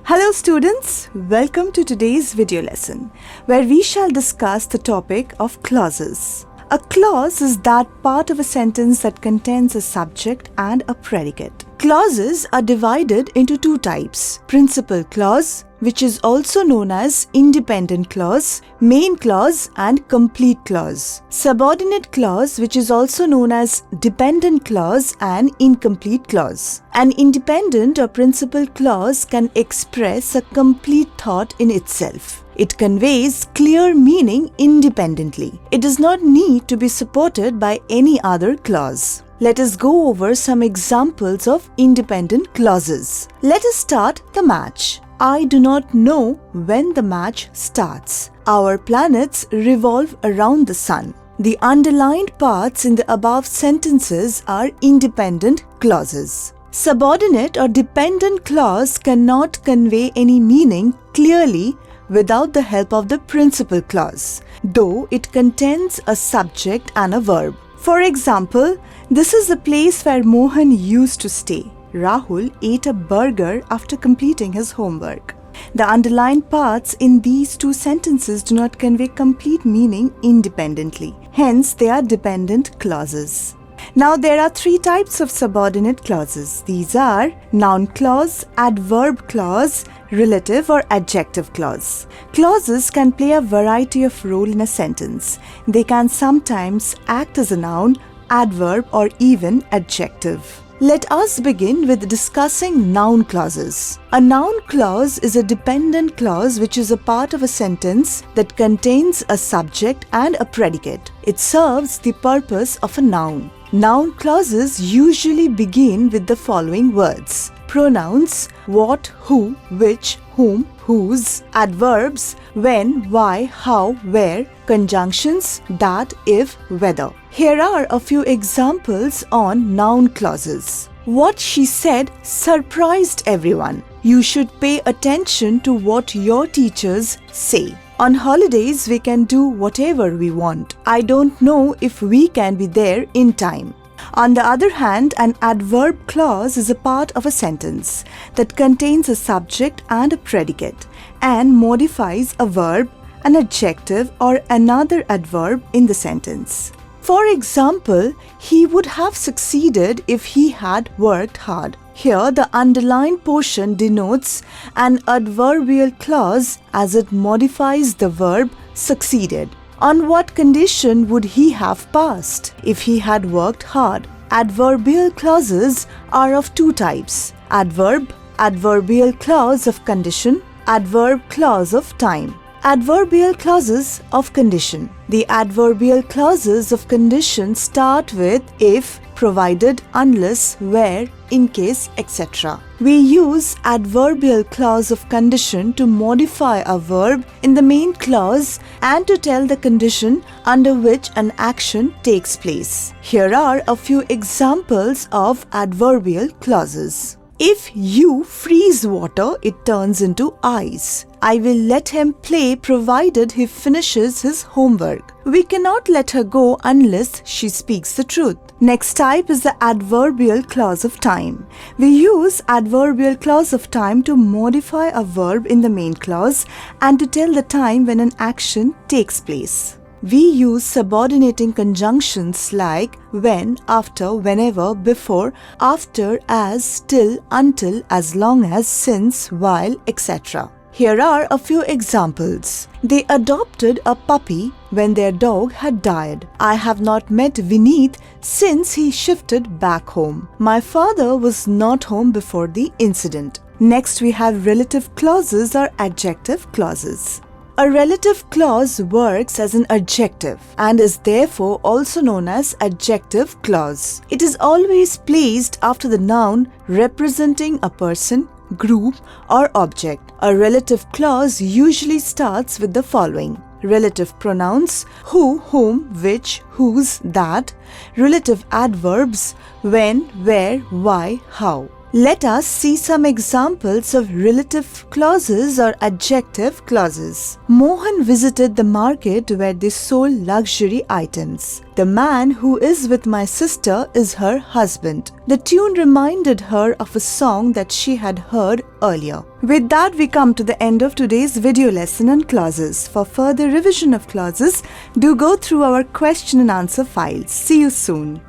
Hello students, welcome to today's video lesson where we shall discuss the topic of clauses. A clause is that part of a sentence that contains a subject and a predicate. Clauses are divided into two types: principal clause, which is also known as independent clause, main clause and complete clause. Subordinate clause, which is also known as dependent clause and incomplete clause. An independent or principal clause can express a complete thought in itself. It conveys clear meaning independently. It does not need to be supported by any other clause. Let us go over some examples of independent clauses. Let us start the match. I do not know when the match starts. Our planets revolve around the sun. The underlined parts in the above sentences are independent clauses. Subordinate or dependent clause cannot convey any meaning clearly without the help of the principal clause, though it contains a subject and a verb. For example, this is the place where Mohan used to stay. Rahul ate a burger after completing his homework. The underlined parts in these two sentences do not convey complete meaning independently. Hence, they are dependent clauses. Now, there are three types of subordinate clauses. These are noun clause, adverb clause, relative or adjective clause. Clauses can play a variety of roles in a sentence. They can sometimes act as a noun, adverb, or even adjective. Let us begin with discussing noun clauses. A noun clause is a dependent clause which is a part of a sentence that contains a subject and a predicate. It serves the purpose of a noun. Noun clauses usually begin with the following words: pronouns, what, who, which, whom, whose; adverbs, when, why, how, where; conjunctions, that, if, whether. Here are a few examples on noun clauses. What she said surprised everyone. You should pay attention to what your teachers say. On holidays, we can do whatever we want. I don't know if we can be there in time. On the other hand, an adverb clause is a part of a sentence that contains a subject and a predicate and modifies a verb, an adjective, or another adverb in the sentence. For example, he would have succeeded if he had worked hard. Here, the underlined portion denotes an adverbial clause as it modifies the verb succeeded. On what condition would he have passed if he had worked hard? Adverbial clauses are of two types: adverb, adverbial clause of condition; adverb clause of time. Adverbial clauses of condition. The adverbial clauses of condition start with if, provided, unless, where, in case, etc. We use adverbial clause of condition to modify a verb in the main clause and to tell the condition under which an action takes place. Here are a few examples of adverbial clauses. If you freeze water, it turns into ice. I will let him play provided he finishes his homework. We cannot let her go unless she speaks the truth. Next type is the adverbial clause of time. We use adverbial clause of time to modify a verb in the main clause and to tell the time when an action takes place. We use subordinating conjunctions like when, after, whenever, before, after, as, till, until, as long as, since, while, etc. Here are a few examples. They adopted a puppy when their dog had died. I have not met Vineet since he shifted back home. My father was not home before the incident. Next, we have relative clauses or adjective clauses. A relative clause works as an adjective and is therefore also known as adjective clause. It is always placed after the noun representing a person, group, or object. A relative clause usually starts with the following: relative pronouns, who, whom, which, whose, that; relative adverbs, when, where, why, how; Let us see some examples of relative clauses or adjective clauses. Mohan visited the market where they sold luxury items. The man who is with my sister is her husband. The tune reminded her of a song that she had heard earlier. With that, we come to the end of today's video lesson on clauses. For further revision of clauses, do go through our question and answer files. See you soon.